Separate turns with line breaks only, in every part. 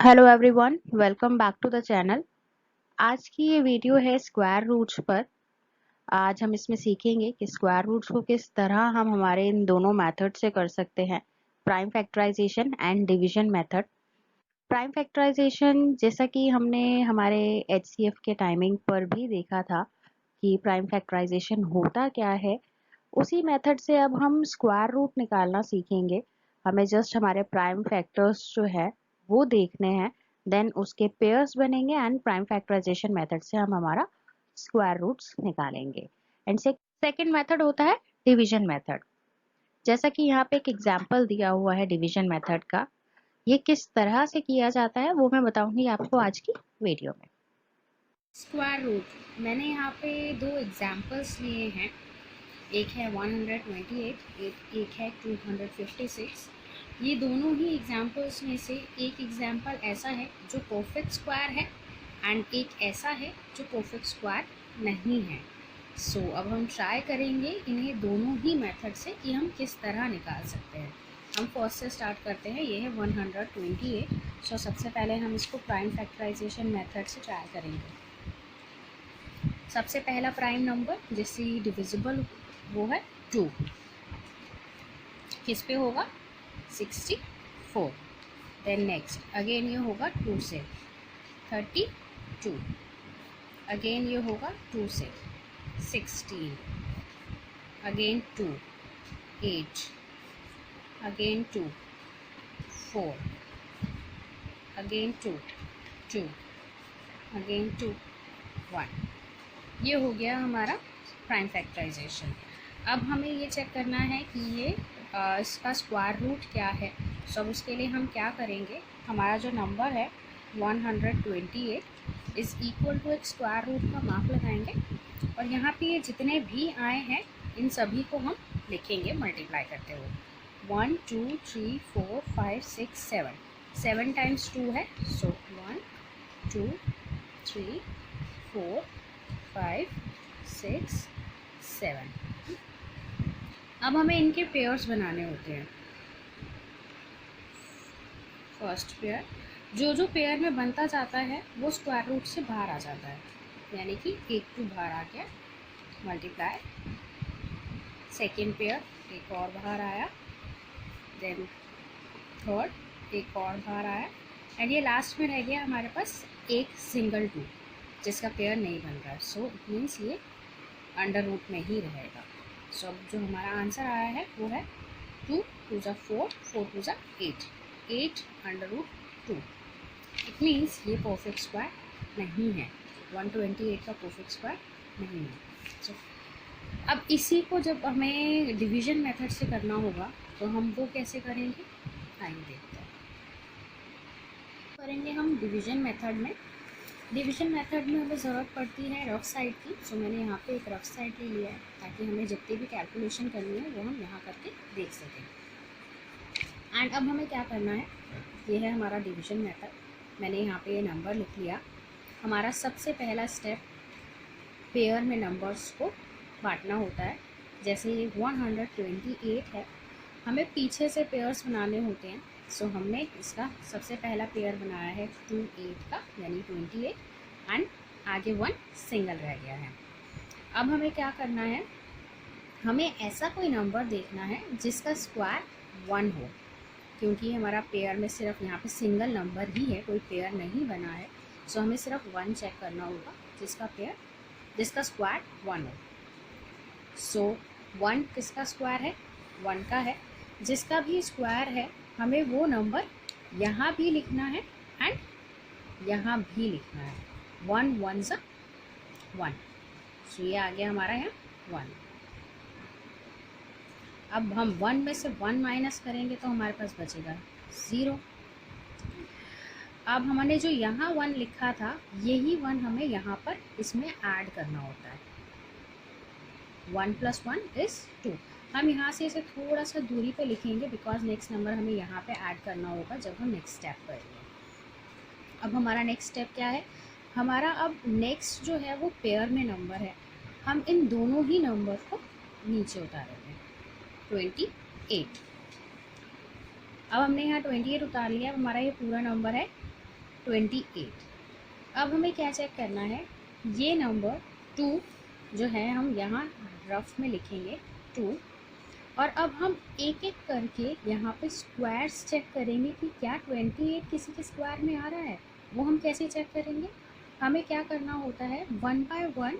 Hello everyone, welcome back to the channel. आज की ये वीडियो है स्क्वायर रूट्स पर। आज हम इसमें सीखेंगे कि स्क्वायर रूट्स को किस तरह हम हमारे इन दोनों मेथड से कर सकते हैं, prime factorisation and division method. Prime factorisation जैसा कि हमने हमारे एचसीएफ के टाइमिंग पर भी देखा था कि प्राइम फैक्टराइजेशन होता क्या है, उसी मेथड से अब हम स्क्वायर रूट निकालना सीखेंगे। हमें जस्ट हमारे प्राइम फैक्टर्स जो है वो देखने हैं, देन उसके पेयर्स बनेंगे एंड प्राइम फैक्टराइजेशन मेथड से हम हमारा स्क्वायर रूट्स निकालेंगे। एंड सेकेंड मेथड होता है डिवीजन मेथड। जैसा कि यहाँ पे एक एग्जाम्पल दिया हुआ है डिवीजन मेथड का, ये किस तरह से किया जाता है वो मैं बताऊंगी आपको आज की वीडियो में।
स्क्वायर रूट मैंने यहाँ पे दो एग्जाम्पल्स लिए हैं। एक है 128, एक है 256। ये दोनों ही एग्जाम्पल्स में से एक एग्जाम्पल ऐसा है जो परफेक्ट स्क्वायर है एंड एक ऐसा है जो परफेक्ट स्क्वायर नहीं है। अब हम ट्राई करेंगे इन्हें दोनों ही मेथड से कि हम किस तरह निकाल सकते हैं। हम फर्स्ट से स्टार्ट करते हैं। ये है 128। सबसे पहले हम इसको प्राइम फैक्टराइजेशन मेथड से ट्राई करेंगे। सबसे पहला प्राइम नंबर जिससे डिविजिबल वो है 2। किस पे होगा? 64। देन नेक्स्ट अगेन ये होगा 2 से 32। अगेन ये होगा 2 से 16। अगेन 2 8। अगेन 2 4। अगेन 2 2। अगेन 2 1। ये हो गया हमारा प्राइम फैक्टराइजेशन। अब हमें ये चेक करना है कि ये इसका स्क्वायर रूट क्या है। अब उसके लिए हम क्या करेंगे, हमारा जो नंबर है 128 इज़ इक्वल टू एक स्क्वायर रूट का माप लगाएंगे और यहाँ पे ये जितने भी आए हैं इन सभी को हम लिखेंगे मल्टीप्लाई करते हुए। 1 2 3 4 5 6 7। 7 टाइम्स 2 है, सो 1 2 3 4 5 6 7। अब हमें इनके पेयर्स बनाने होते हैं। फर्स्ट पेयर जो पेयर में बनता जाता है वो स्क्वायर रूट से बाहर आ जाता है, यानी कि 1 2 बाहर आ गया, मल्टीप्लाई। सेकेंड पेयर एक और बाहर आया, देन थर्ड एक और बाहर आया, एंड ये लास्ट में रह गया हमारे पास एक सिंगल 2 जिसका पेयर नहीं बन रहा है। सो इट मीन्स ये अंडर रूट में ही रहेगा। सो अब जो हमारा आंसर आया है वो है 2 2 जा 4 4 2 जा 8 8 अंडर रूट 2। इट मीन्स ये परफेक्ट स्क्वायर नहीं है, 128 का परफेक्ट स्क्वायर नहीं है। सो अब इसी को जब हमें डिवीजन मेथड से करना होगा तो हम वो कैसे करेंगे, आइए देखते हैं। करेंगे हम डिवीजन मेथड में। डिवीजन मेथड में हमें ज़रूरत पड़ती है रफ साइड की। सो मैंने यहाँ पे एक रफ साइड ले लिया है ताकि हमें जितनी भी कैलकुलेशन करनी है वो हम यहाँ करके देख सकें। एंड अब हमें क्या करना है, ये है हमारा डिवीजन मेथड। मैंने यहाँ पे ये नंबर लिख लिया। हमारा सबसे पहला स्टेप पेयर में नंबर्स को बांटना होता है। जैसे ये 128 है, हमें पीछे से पेयर्स बनाने होते हैं। सो हमने इसका सबसे पहला पेयर बनाया है 2 8 का, यानी 28, एंड आगे 1 सिंगल रह गया है। अब हमें क्या करना है, हमें ऐसा कोई नंबर देखना है जिसका स्क्वायर 1 हो, क्योंकि हमारा पेयर में सिर्फ यहाँ पे सिंगल नंबर ही है, कोई पेयर नहीं बना है। सो हमें सिर्फ 1 चेक करना होगा जिसका स्क्वायर 1 हो। सो 1 किसका स्क्वायर है, 1 का है। जिसका भी स्क्वायर है हमें वो नंबर यहाँ भी लिखना है एंड यहाँ भी लिखना है। 1 1 सा 1। सो ये आ गया हमारा यहाँ 1। अब हम 1 में से 1 माइनस करेंगे तो हमारे पास बचेगा 0। अब हमने जो यहाँ 1 लिखा था यही 1 हमें यहाँ पर इसमें ऐड करना होता है। 1 + 1 इज़ 2। हम यहाँ से इसे थोड़ा सा दूरी पे लिखेंगे बिकॉज नेक्स्ट नंबर हमें यहाँ पे ऐड करना होगा जब हम नेक्स्ट स्टेप करेंगे। अब हमारा नेक्स्ट स्टेप क्या है, हमारा अब नेक्स्ट जो है वो पेयर में नंबर है। हम इन दोनों ही नंबर को नीचे उतारेंगे। 28। अब हमने यहाँ 28 उतार लिया। अब हमारा ये पूरा नंबर है 28। अब हमें क्या चेक करना है, ये नंबर 2 जो है हम यहाँ रफ में लिखेंगे 2, और अब हम एक एक करके यहाँ पे स्क्वायर्स चेक करेंगे कि क्या 28 किसी के स्क्वायर में आ रहा है। वो हम कैसे चेक करेंगे, हमें क्या करना होता है, 1 बाय 1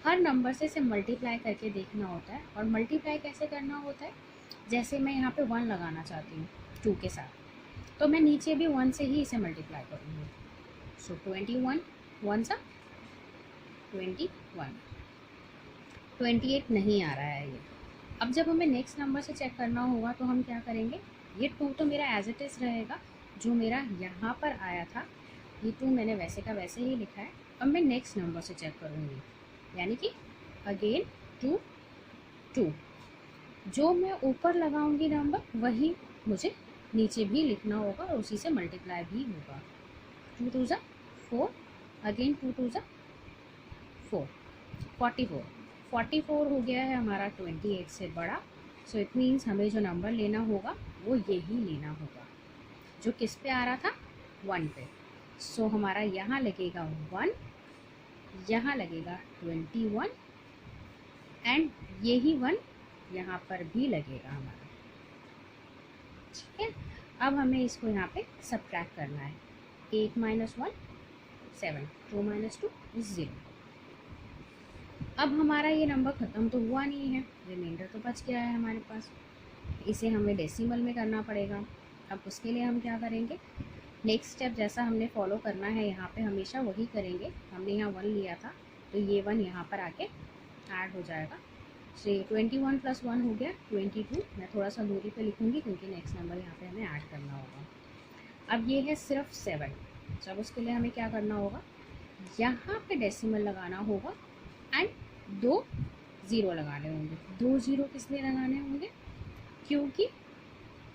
हर नंबर से इसे मल्टीप्लाई करके देखना होता है। और मल्टीप्लाई कैसे करना होता है, जैसे मैं यहाँ पे 1 लगाना चाहती हूँ 2 के साथ, तो मैं नीचे भी 1 से ही इसे मल्टीप्लाई करूँगी। सो 21 1 सा 21, 28 नहीं आ रहा है ये। अब जब हमें नेक्स्ट नंबर से चेक करना होगा तो हम क्या करेंगे, ये 2 तो मेरा एज इट इज़ रहेगा, जो मेरा यहाँ पर आया था ये 2 मैंने वैसे का वैसे ही लिखा है। अब मैं नेक्स्ट नंबर से चेक करूँगी, यानी कि अगेन 2 2, जो मैं ऊपर लगाऊंगी नंबर वही मुझे नीचे भी लिखना होगा और उसी से मल्टीप्लाई भी होगा। 2 2 ज़ा 4, अगेन 2 2 ज़ा 4, 44 हो गया है हमारा 28 से बड़ा। सो इट मीन्स हमें जो नंबर लेना होगा वो यही लेना होगा, जो किस पे आ रहा था, 1 पे। सो हमारा यहाँ लगेगा 1, यहाँ लगेगा 21, एंड यही 1 यहाँ पर भी लगेगा हमारा। ठीक है, अब हमें इसको यहाँ पे सब्ट्रैक्ट करना है। 8 - 1 7, 2 - 2 0। अब हमारा ये नंबर ख़त्म तो हुआ नहीं है, रिमाइंडर तो बच गया है हमारे पास। इसे हमें डेसिमल में करना पड़ेगा। अब उसके लिए हम क्या करेंगे, नेक्स्ट स्टेप जैसा हमने फॉलो करना है यहाँ पे हमेशा वही करेंगे। हमने यहाँ 1 लिया था तो ये 1 यहाँ पर आके ऐड हो जाएगा। सो 21 + 1 हो गया 22। मैं थोड़ा सा दूरी पे लिखूँगी क्योंकि नेक्स्ट नंबर यहाँ पे हमें ऐड करना होगा। अब ये है सिर्फ 7। जब उसके लिए हमें क्या करना होगा, यहाँ पे डेसिमल लगाना होगा एंड 2 0 लगाने होंगे। 2 0 किस लिए लगाने होंगे, क्योंकि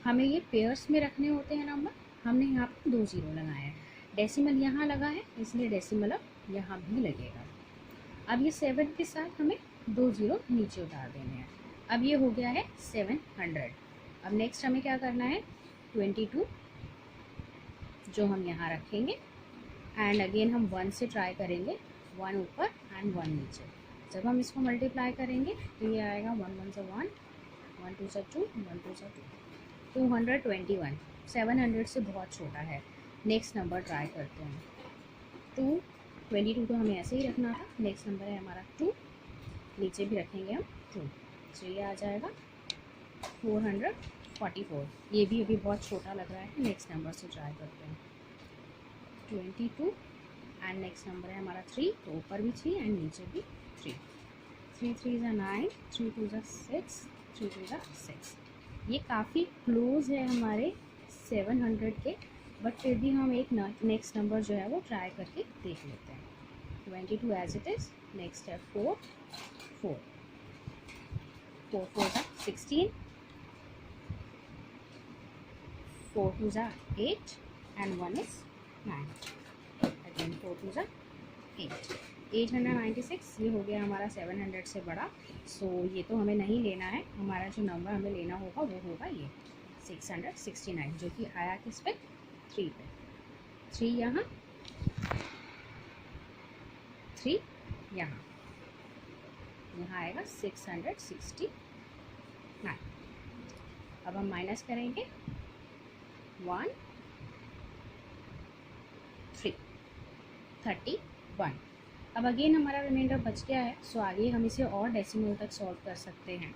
हमें ये पेयर्स में रखने होते हैं नंबर। हमने यहाँ पे 2 0 लगाए हैं, डेसिमल यहाँ लगा है इसलिए डेसिमल अब यहाँ भी लगेगा। अब ये 7 के साथ हमें 2 0 नीचे उतार देने हैं। अब ये हो गया है 700। अब नेक्स्ट हमें क्या करना है, 22 जो हम यहाँ रखेंगे एंड अगेन हम 1 से ट्राई करेंगे, 1 ऊपर एंड 1 नीचे। जब हम इसको मल्टीप्लाई करेंगे तो ये आएगा 1 1 = 1, 1 2 = 2, 1 2 = 2, 221। 700 से बहुत छोटा है। नेक्स्ट नंबर ट्राई करते हैं। 22 तो हमें ऐसे ही रखना था। नेक्स्ट नंबर है हमारा 2, नीचे भी रखेंगे हम 2, तो ये आ जाएगा 444। ये भी अभी बहुत छोटा लग रहा है। नेक्स्ट नंबर से ट्राई करते हैं, 22 एंड नेक्स्ट नंबर है हमारा 3, तो ऊपर भी 3 एंड नीचे भी 3। 3 3 = 9, 3 2 = 6, 3 2 = 6। ये काफ़ी क्लोज है हमारे 700 के, बट फिर भी हम एक नेक्स्ट नंबर जो है वो ट्राई करके देख लेते हैं। 22 एज इट इज़। नेक्स्ट है 4 4 4 4 = 16, 4 2 = 8 एंड 1 is 9। अगेन 4 2 = 8, 896। ये हो गया हमारा 700 से बड़ा। सो ये तो हमें नहीं लेना है। हमारा जो नंबर हमें लेना होगा वो होगा ये 669, जो कि आया किस पे, 3 पे। 3 यहाँ, 3 यहाँ, यहाँ आएगा 669। अब हम माइनस करेंगे 1 3 31। अब अगेन हमारा रिमाइंडर बच गया है। सो आगे हम इसे और डेसिमल तक सॉल्व कर सकते हैं।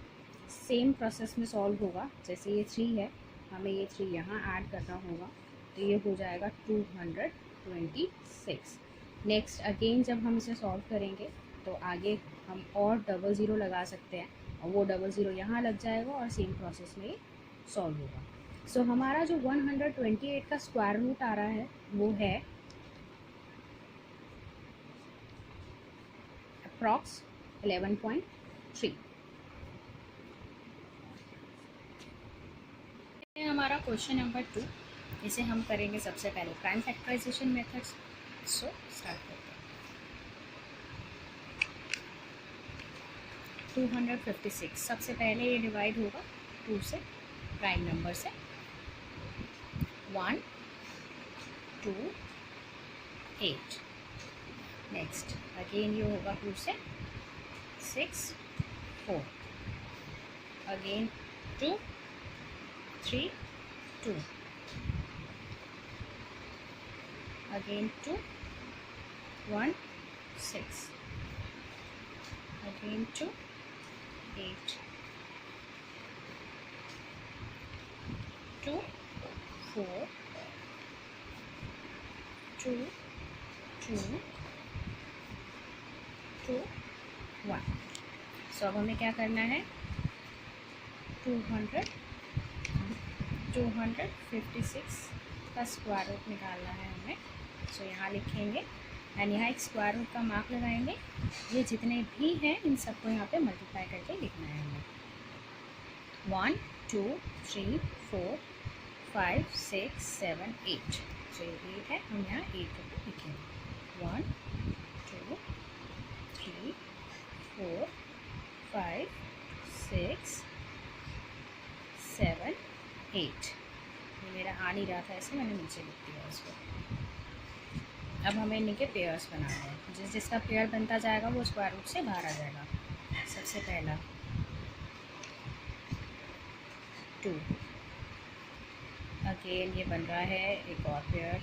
सेम प्रोसेस में सॉल्व होगा। जैसे ये 3 है, हमें ये 3 यहाँ ऐड करना होगा, तो ये हो जाएगा 226। नेक्स्ट अगेन जब हम इसे सॉल्व करेंगे तो आगे हम और 00 लगा सकते हैं, और वो 00 यहाँ लग जाएगा और सेम प्रोसेस में ये सॉल्व होगा। सो हमारा जो 128 का स्क्वायर रूट आ रहा है वो है अप्रॉक्स 11.3। हमारा क्वेश्चन नंबर 2, इसे हम करेंगे सबसे पहले prime factorisation methods. So start करते हैं। 256 सबसे पहले ये डिवाइड होगा 2 से, प्राइम नंबर से। 1 2 8। नेक्स्ट अगेन ये होगा 2 से 6 4, अगेन 2 3 2, अगेन 2 1 6, अगेन 2 8 2 4 2 2 2 1। सो अब हमें क्या करना है, 256 का स्क्वायर रूट निकालना है हमें। सो यहाँ लिखेंगे एंड यहाँ एक स्क्वायर रूट का मार्क लगाएंगे। ये जितने भी हैं इन सबको यहाँ पे मल्टीप्लाई करके लिखना है हमें। 1 2 3 4 5 6 7 8। सो ये 8 है, हम यहाँ 8 करके लिखेंगे। 1 2 3 4 5 6 7 8। ये मेरा आ नहीं रहा था ऐसे, मैंने नीचे लिख दिया इसको। अब हमें इनके पेयर्स बनाने हैं। जिसका पेयर बनता जाएगा वो स्क्वायर रूट से बाहर आ जाएगा। सबसे पहला 2, अगेन ये बन रहा है एक और पेयर,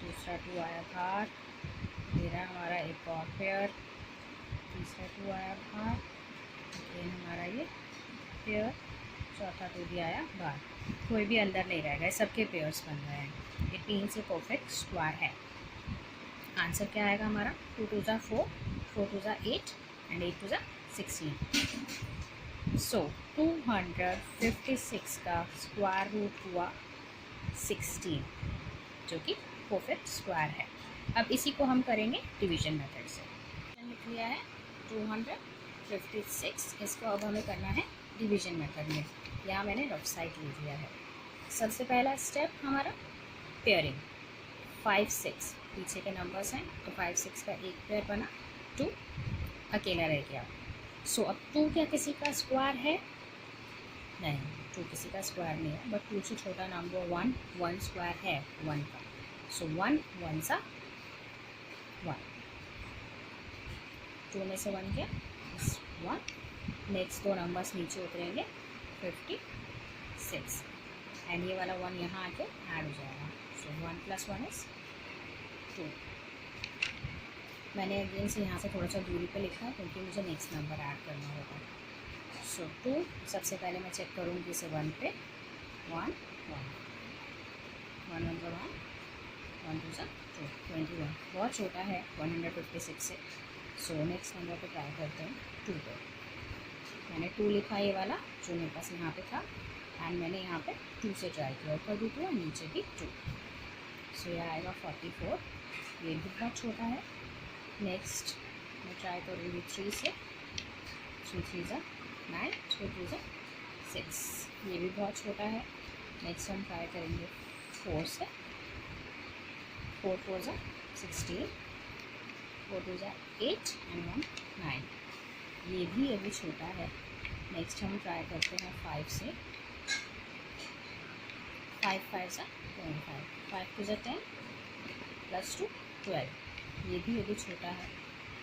दूसरा 2 आया बाहर, मेरा हमारा एक और पेयर, तीसरा 2 आया बाहर, अगेन हमारा ये पेयर, चौथा 2 भी आया बाहर। कोई भी अंदर नहीं रहेगा, सबके पेयर्स बन रहे हैं। ये 3 से परफेक्ट स्क्वायर है। आंसर क्या आएगा हमारा, 2 2 ज़ा 4, 4 2 ज़ा 8 एंड 8 2 ज़ा 16। सो 256 का स्क्वायर रूट हुआ 16, जो कि परफेक्ट स्क्वायर है। अब इसी को हम करेंगे डिवीजन मेथड से। लिख लिया है 256, इसको अब हमें करना है डिवीजन मेथड में। यहाँ मैंने रफ साइड ले लिया है। सबसे पहला स्टेप हमारा पेयरिंग, 5 6 पीछे के नंबर्स हैं तो 5 6 का एक पेयर बना, 2 अकेला रह गया। सो अब 2 क्या किसी का स्क्वायर है? नहीं, 2 किसी का स्क्वायर नहीं है, बट 2 से छोटा नंबर 1 स्क्वायर है 1 का। सो 1 1 सा 1, 2 में से 1 गया 1। नेक्स्ट 2 नंबर्स नीचे उतरेंगे 56 एंड ये वाला 1 यहाँ आके ऐड हो जाएगा। सो 1 + 1 इज़ 2। मैंने अगेन से यहाँ से थोड़ा सा दूरी पे लिखा है क्योंकि मुझे नेक्स्ट नंबर ऐड करना होगा। सो 2 सबसे पहले मैं चेक करूँगी इसे 1 पे, 1 1 1 1 ज़ा 1, 1 2 ज़ा 2, 21 बहुत छोटा है 156 से। सो नेक्स्ट नंबर पे ट्राई करते हैं 2 पे। मैंने 2 लिखा ये वाला जो मेरे पास यहाँ पे था एंड मैंने यहाँ पे 2 से ट्राई किया, ऊपर भी 2 और नीचे भी 2। सो यह आएगा 44, ये भी बहुत छोटा है। नेक्स्ट मैं ट्राई करूँगी 3 से, 3 3 ज़ा 9, 3 2 ज़ा 6, ये भी बहुत छोटा है। नेक्स्ट हम ट्राई करेंगे 4 से, 4 4 ज़ा 16, 4 2 ज़ा 8 एंड 1 9, ये भी अभी छोटा है। नेक्स्ट हम ट्राई करते हैं 5 से, 5 5 ज़ा 25, 5 2 ज़ा 10 + 2 12, ये भी अभी छोटा है।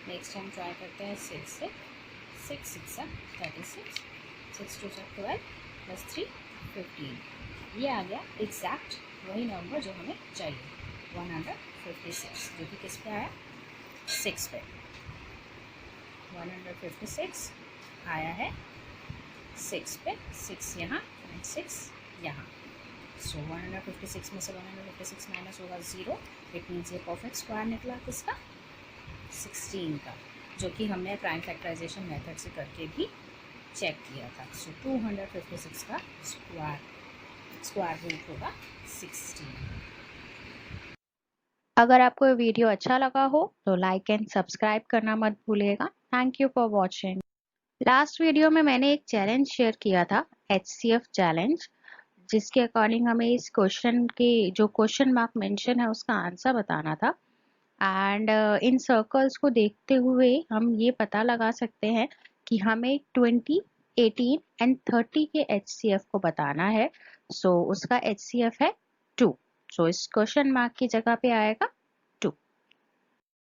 नेक्स्ट हम ट्राई करते हैं 6 से, 6 6 ज़ा 36, 6 2 ज़ा 12 + 3 15, ये आ गया एग्जैक्ट वही नंबर जो हमें चाहिए 156, जो कि किस पे आया 6 पे। 156 आया है 6 पे, 6 यहाँ एंड 6 यहाँ। सो 156 में से 156 माइनस होगा 0, इट मीन्स ये परफेक्ट स्क्वायर निकला किसका 16 का, जो कि हमने प्राइम फैक्टराइजेशन मेथड से करके भी चेक किया था। सो 256 का स्क्वायर रूट होगा 16।
अगर आपको ये वीडियो अच्छा लगा हो तो लाइक एंड सब्सक्राइब करना मत भूलिएगा। Thank you for watching. Last video में मैंने एक चैलेंज शेयर किया था, HCF चैलेंज, जिसके अकॉर्डिंग हमें इस क्वेश्चन के जो क्वेश्चन मार्क मेंशन है उसका आंसर बताना था। एंड इन सर्कल्स को देखते हुए हम ये पता लगा सकते हैं कि हमें 20, 18 एंड 30 के HCF को बताना है। सो उसका HCF है 2। सो इस क्वेश्चन मार्क की जगह पे आएगा